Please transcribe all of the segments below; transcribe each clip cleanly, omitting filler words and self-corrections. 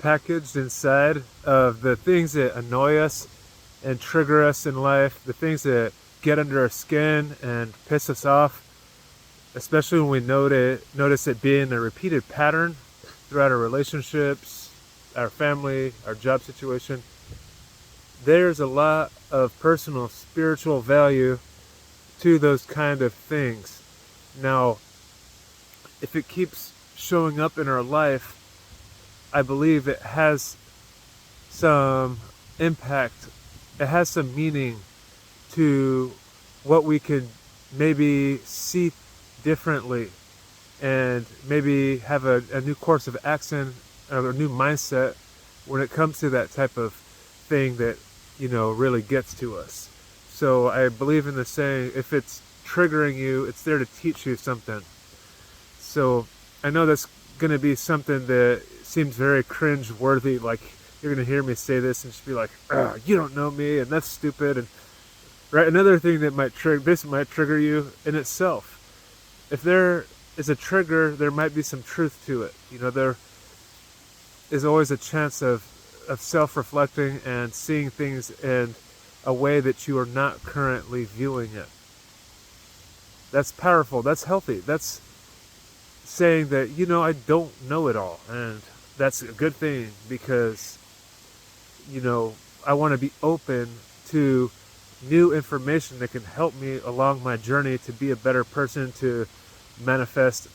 packaged inside of the things that annoy us and trigger us in life, the things that get under our skin and piss us off, especially when we notice it being a repeated pattern throughout our relationships, our family, our job situation. There's a lot of personal spiritual value to those kind of things. Now, if it keeps showing up in our life, I believe it has some impact. It has some meaning to what we could maybe see differently and maybe have a new course of action or a new mindset when it comes to that type of thing that, really gets to us. So I believe in the saying, if it's triggering you, it's there to teach you something. So I know that's going to be something that seems very cringe-worthy, like you're going to hear me say this and just be like, you don't know me, and that's stupid. And right, another thing that might trigger you in itself. If there is a trigger, there might be some truth to it. There is always a chance of self-reflecting and seeing things in a way that you are not currently viewing it. That's powerful. That's healthy. That's saying that, I don't know it all. And that's a good thing because, I want to be open to new information that can help me along my journey to be a better person, to manifest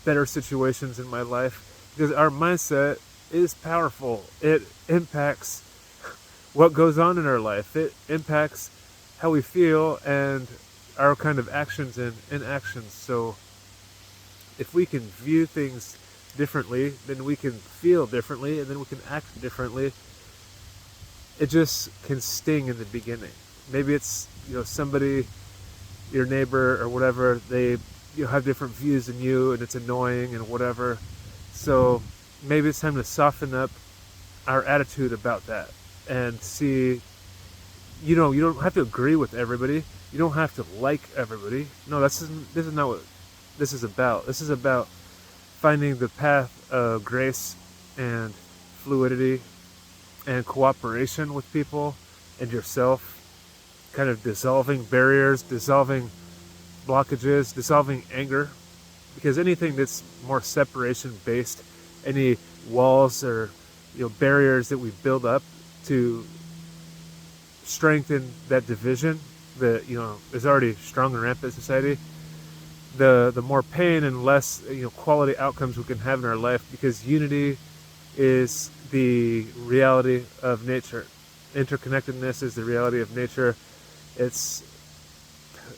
better situations in my life. Because our mindset is powerful. It impacts what goes on in our life. It impacts how we feel and our kind of actions and inactions. So if we can view things differently, then we can feel differently, and then we can act differently. It just can sting in the beginning. Maybe it's, somebody, your neighbor or whatever, they have different views than you, and it's annoying and whatever. So maybe it's time to soften up our attitude about that and see, you don't have to agree with everybody. You don't have to like everybody. No, this is not what this is about. This is about finding the path of grace and fluidity and cooperation with people and yourself, kind of dissolving barriers, dissolving blockages, dissolving anger, because anything that's more separation based, any walls or barriers that we build up to strengthen that division that is already strong and rampant in society, the more pain and less quality outcomes we can have in our life, because unity is the reality of nature. Interconnectedness is the reality of nature. It's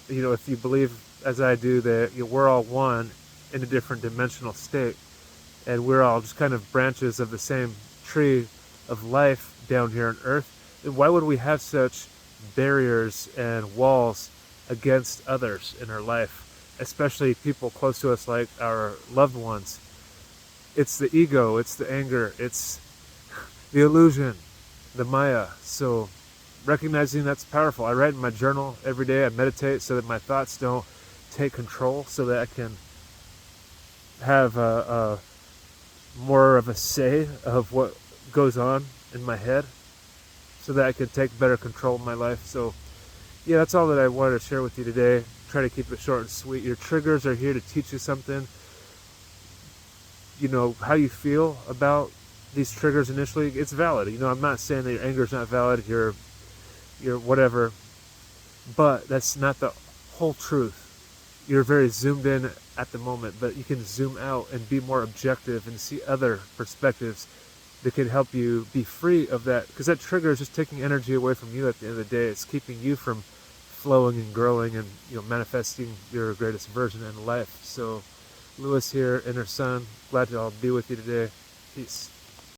if you believe as I do that we're all one in a different dimensional state, and we're all just kind of branches of the same tree of life down here on earth, then why would we have such barriers and walls against others in our life, especially people close to us like our loved ones? It's the ego, it's the anger, it's the illusion, the Maya. So recognizing that's powerful. I write in my journal every day. I meditate so that my thoughts don't take control, so that I can have a more of a say of what goes on in my head, so that I can take better control of my life. So yeah, that's all that I wanted to share with you today. Try to keep it short and sweet. Your triggers are here to teach you something. How you feel about these triggers initially, it's valid. I'm not saying that your anger is not valid, your whatever, but that's not the whole truth. You're very zoomed in at the moment, but you can zoom out and be more objective and see other perspectives that can help you be free of that, because that trigger is just taking energy away from you at the end of the day. It's keeping you from flowing and growing and manifesting your greatest version in life. So Lewis here, Inner Sun, glad to all be with you today. Peace.